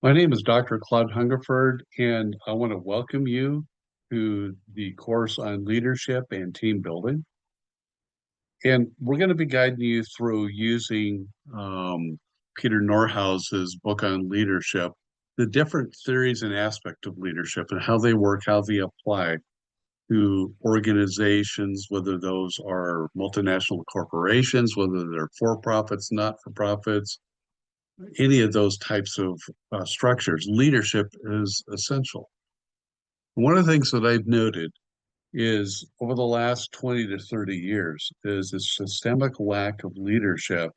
My name is Dr. Claude Hungerford, and I want to welcome you to the course on leadership and team building. And we're going to be guiding you through using Peter Norhaus's book on leadership, the different theories and aspects of leadership and how they work, how they apply to organizations, whether those are multinational corporations, whether they're for-profits, not-for-profits, any of those types of structures. Leadership is essential. One of the things that I've noted is over the last 20 to 30 years is a systemic lack of leadership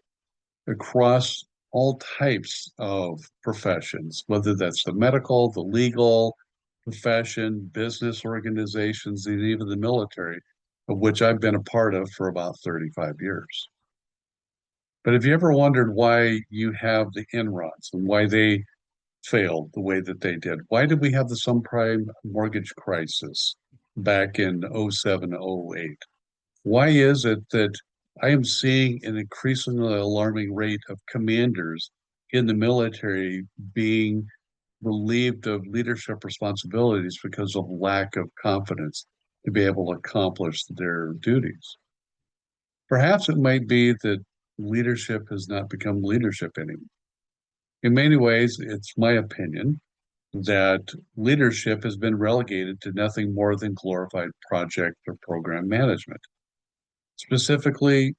across all types of professions, whether that's the medical, the legal profession, business organizations, and even the military, of which I've been a part of for about 35 years. But have you ever wondered why you have the Enrons and why they failed the way that they did? Why did we have the subprime mortgage crisis back in '07, '08? Why is it that I am seeing an increasingly alarming rate of commanders in the military being relieved of leadership responsibilities because of lack of confidence to be able to accomplish their duties? Perhaps it might be that leadership has not become leadership anymore. In many ways, it's my opinion that leadership has been relegated to nothing more than glorified project or program management. Specifically,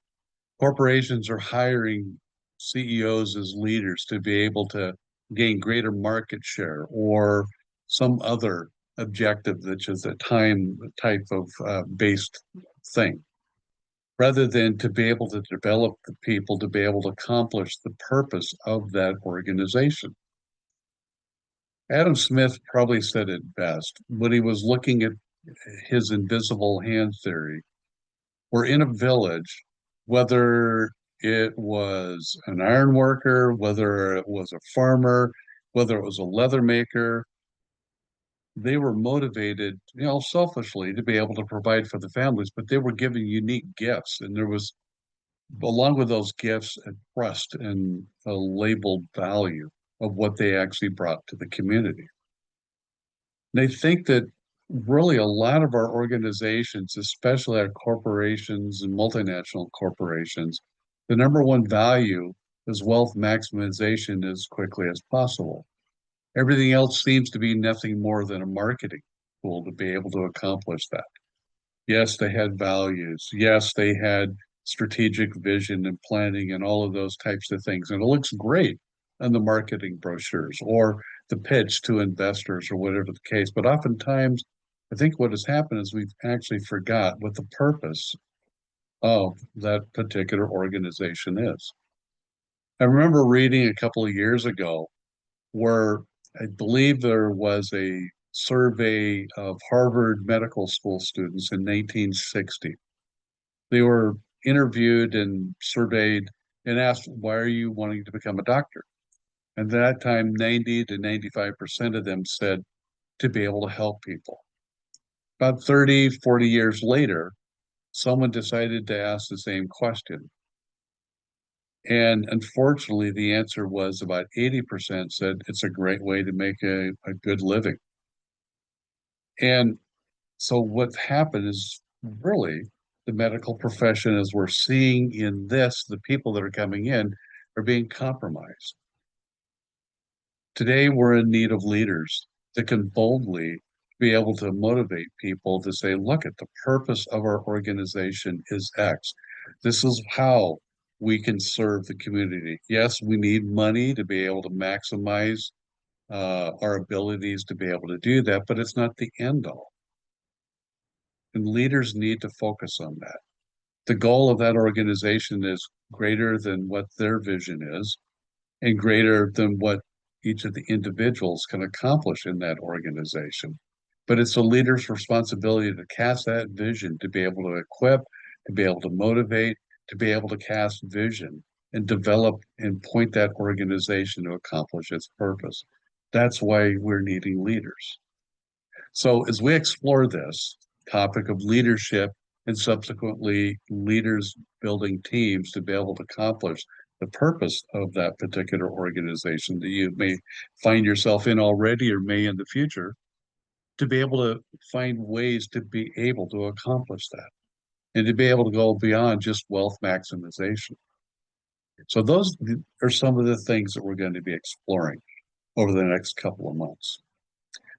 corporations are hiring CEOs as leaders to be able to gain greater market share or some other objective that's just a time type of based thing, rather than to be able to develop the people to be able to accomplish the purpose of that organization. Adam Smith probably said it best when he was looking at his invisible hand theory. We're in a village, whether it was an iron worker, whether it was a farmer, whether it was a leather maker, they were motivated, selfishly to be able to provide for the families, but they were given unique gifts. And there was, along with those gifts, a trust and a labeled value of what they actually brought to the community. They think that really a lot of our organizations, especially our corporations and multinational corporations, the number one value is wealth maximization as quickly as possible. Everything else seems to be nothing more than a marketing tool to be able to accomplish that. Yes, they had values. Yes, they had strategic vision and planning and all of those types of things. And it looks great on the marketing brochures or the pitch to investors or whatever the case. But oftentimes, I think what has happened is we've actually forgot what the purpose of that particular organization is. I remember reading a couple of years ago where I believe there was a survey of Harvard Medical School students in 1960. They were interviewed and surveyed and asked, why are you wanting to become a doctor? And at that time, 90 to 95% of them said to be able to help people. About 30, 40 years later, someone decided to ask the same question. And unfortunately, the answer was about 80% said it's a great way to make a good living. And so what happened is really the medical profession, as we're seeing in this, the people that are coming in are being compromised. Today, we're in need of leaders that can boldly be able to motivate people to say, look, at the purpose of our organization is X. This is how we can serve the community. Yes, we need money to be able to maximize our abilities to be able to do that, but it's not the end all. And leaders need to focus on that. The goal of that organization is greater than what their vision is and greater than what each of the individuals can accomplish in that organization. But it's a leader's responsibility to cast that vision, to be able to equip, to be able to motivate, to be able to cast vision and develop and point that organization to accomplish its purpose. That's why we're needing leaders. So as we explore this topic of leadership and subsequently leaders building teams to be able to accomplish the purpose of that particular organization that you may find yourself in already or may in the future, to be able to find ways to be able to accomplish that and to be able to go beyond just wealth maximization. So those are some of the things that we're going to be exploring over the next couple of months.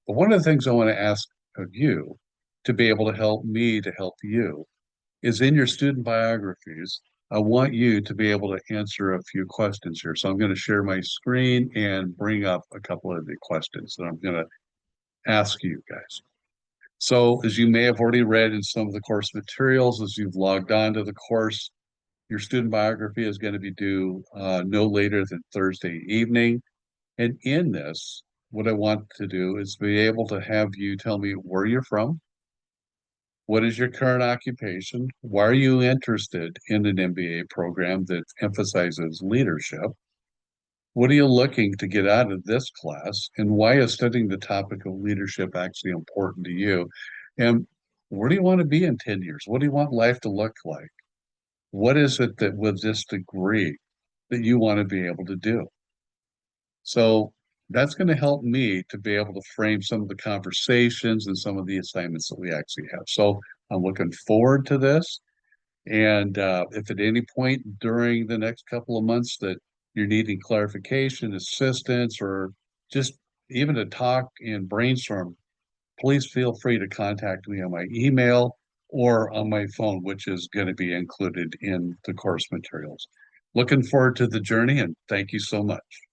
But one of the things I want to ask of you to be able to help me to help you is in your student biographies. I want you to be able to answer a few questions here. So I'm going to share my screen and bring up a couple of the questions that I'm going to ask you guys. So as you may have already read in some of the course materials, as you've logged on to the course, your student biography is going to be due no later than Thursday evening. And in this, what I want to do is be able to have you tell me where you're from, what is your current occupation, why are you interested in an MBA program that emphasizes leadership, what are you looking to get out of this class, and why is studying the topic of leadership actually important to you, and where do you want to be in 10 years? What do you want life to look like? What is it that with this degree that you want to be able to do? So that's going to help me to be able to frame some of the conversations and some of the assignments that we actually have. So I'm looking forward to this. And if at any point during the next couple of months that you're needing clarification, assistance, or just even to talk and brainstorm, please feel free to contact me on my email or on my phone, which is going to be included in the course materials. Looking forward to the journey, and thank you so much.